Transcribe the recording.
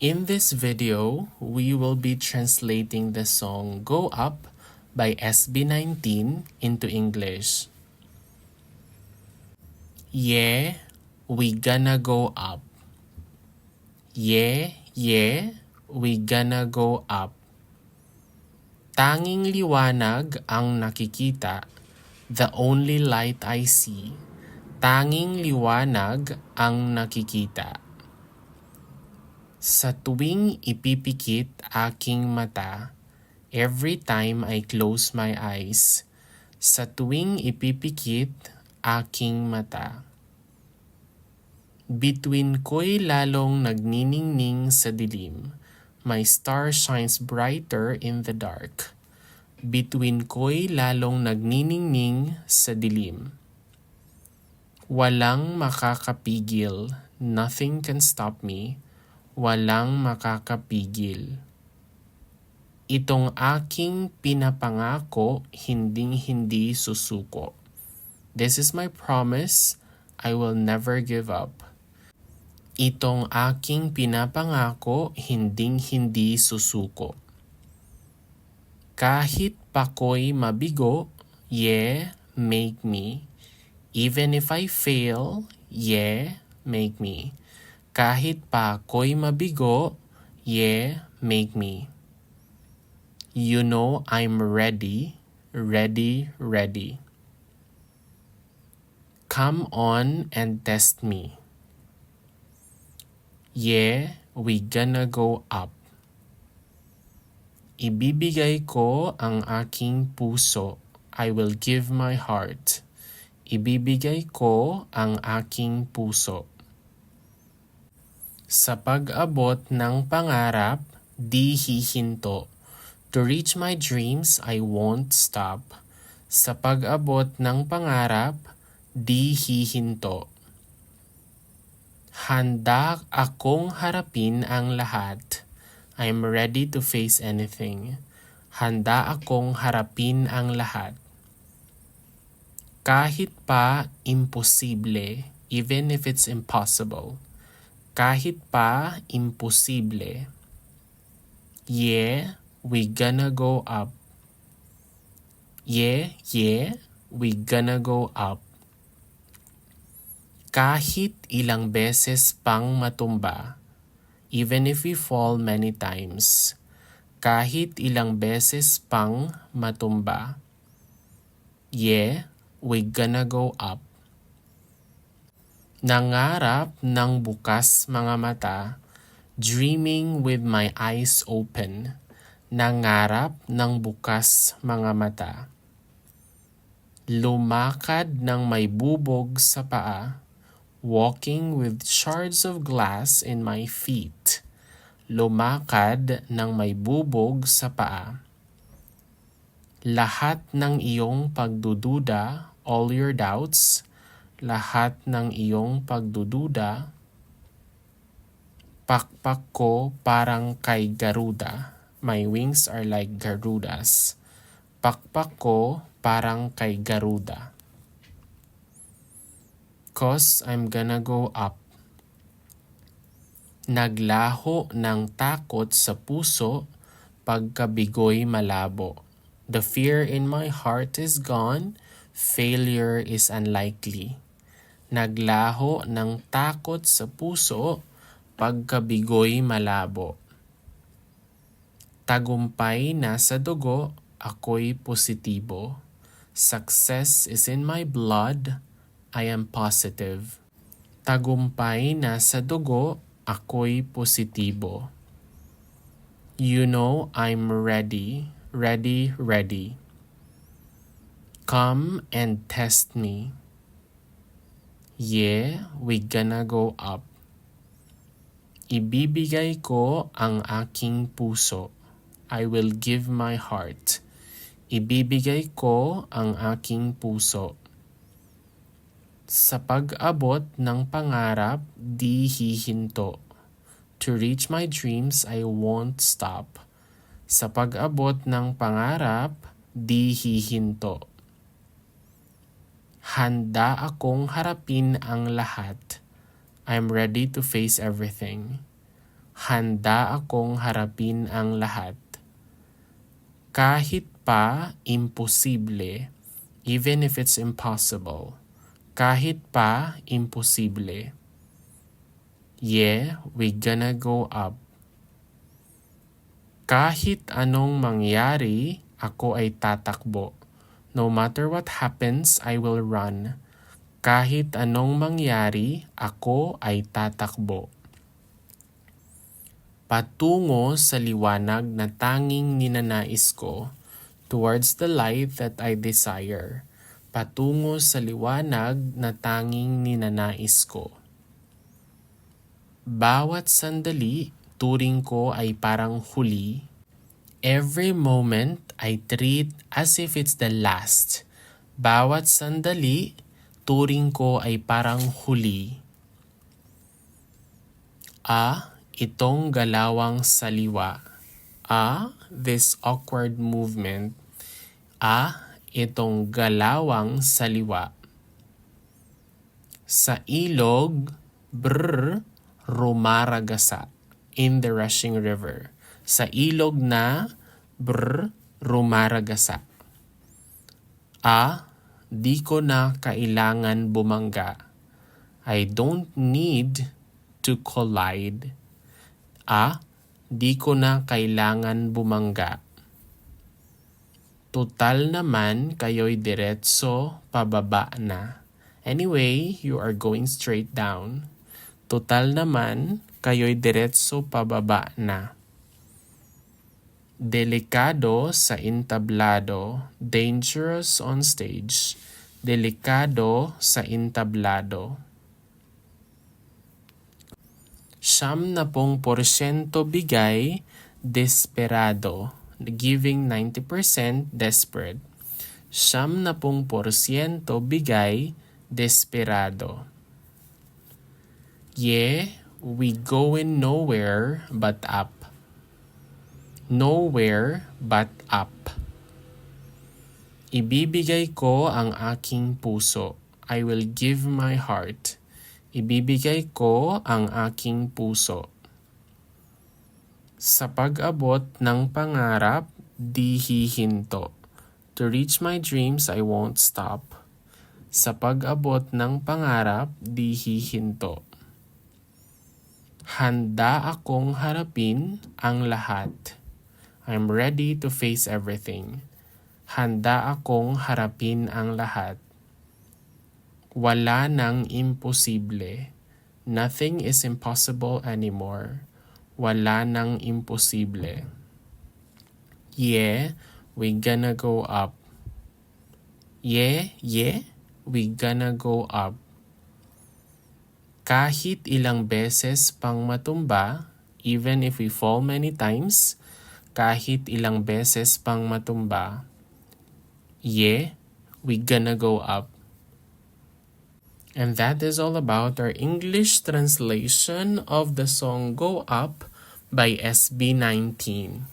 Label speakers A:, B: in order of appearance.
A: In this video, we will be translating the song Go Up by SB19 into English. Yeah, we gonna go up. Yeah, we gonna go up. Tanging liwanag ang nakikita, the only light I see. Tanging liwanag ang nakikita. Sa tuwing ipipikit aking mata, every time I close my eyes. Sa tuwing ipipikit aking mata. Bituin ko'y lalong nagniningning sa dilim. My star shines brighter in the dark. Bituin ko'y lalong nagniningning sa dilim. Walang makakapigil, nothing can stop me. Walang makakapigil. Itong aking pinapangako, hinding-hindi susuko. This is my promise, I will never give up. Itong aking pinapangako, hinding-hindi susuko. Kahit pako'y mabigo, yeah, make me. Even if I fail, yeah, make me. Kahit pa ako'y mabigo, yeah, make me. You know I'm ready, ready. Come on and test me. Yeah, we gonna go up. Ibibigay ko ang aking puso. I will give my heart. Ibibigay ko ang aking puso. Sa pag-abot ng pangarap, di hihinto. To reach my dreams, I won't stop. Sa pag-abot ng pangarap, di hihinto. Handa akong harapin ang lahat. I'm ready to face anything. Handa akong harapin ang lahat. Kahit pa imposible, even if it's impossible. Kahit pa imposible. Yeah, we gonna go up. Yeah, we gonna go up. Kahit ilang beses pang matumba, even if we fall many times. Kahit ilang beses pang matumba. Yeah, we gonna go up. Nangarap ng bukas mga mata, dreaming with my eyes open. Nangarap ng bukas mga mata. Lumakad ng may bubog sa paa, walking with shards of glass in my feet. Lumakad ng may bubog sa paa. Lahat ng iyong pagdududa, all your doubts, lahat ng iyong pagdududa, pakpak ko parang kay Garuda. My wings are like Garudas. Pakpak ko parang kay Garuda. 'Cause I'm gonna go up. Naglaho ng takot sa puso pagkabigo'y malabo. The fear in my heart is gone, failure is unlikely. Naglaho ng takot sa puso pagkabigo'y malabo. Tagumpay na sa dugo, ako'y positibo. Success is in my blood, I am positive. Tagumpay na sa dugo, ako'y positibo. You know I'm ready, ready. Come and test me. Yeah, we gonna go up. Ibibigay ko ang aking puso. I will give my heart. Ibibigay ko ang aking puso. Sa pag-abot ng pangarap, di hihinto. To reach my dreams, I won't stop. Sa pag-abot ng pangarap, di hihinto. Handa akong harapin ang lahat. I'm ready to face everything. Handa akong harapin ang lahat. Kahit pa imposible, even if it's impossible. Kahit pa imposible. Yeah, we gonna go up. Kahit anong mangyari, ako ay tatakbo. No matter what happens, I will run. Kahit anong mangyari, ako ay tatakbo. Patungo sa liwanag na tanging ninanais ko, towards the light that I desire. Patungo sa liwanag na tanging ninanais ko. Bawat sandali, turing ko ay parang huli. Every moment I treat as if it's the last. Bawat sandali, turing ko ay parang huli. Itong galawang saliwa. This awkward movement. Itong galawang saliwa. Sa ilog, rumaragasa. In the rushing river. Sa ilog na, rumaragasa. Di ko na kailangan bumangga. I don't need to collide. Di ko na kailangan bumangga. Total naman kayo'y diretso pababa na. Anyway, you are going straight down. Total naman kayo'y diretso pababa na. Delikado sa entablado, dangerous on stage. Delikado sa entablado. 70% bigay, desperado. Giving 90% desperate. 70% bigay, desperado. Yeah, we going nowhere but up. Nowhere but up. Ibibigay ko ang aking puso. I will give my heart. Ibibigay ko ang aking puso. Sa pag-abot ng pangarap, di hihinto. To reach my dreams, I won't stop. Sa pag-abot ng pangarap, di hihinto. Handa akong harapin ang lahat. I'm ready to face everything. Handa akong harapin ang lahat. Wala nang imposible. Nothing is impossible anymore. Wala nang imposible. Yeah, we gonna go up. Yeah, we gonna go up. Kahit ilang beses pang matumba, even if we fall many times, kahit ilang beses pang matumba, yeah, we gonna go up. And that is all about our English translation of the song Go Up by SB19.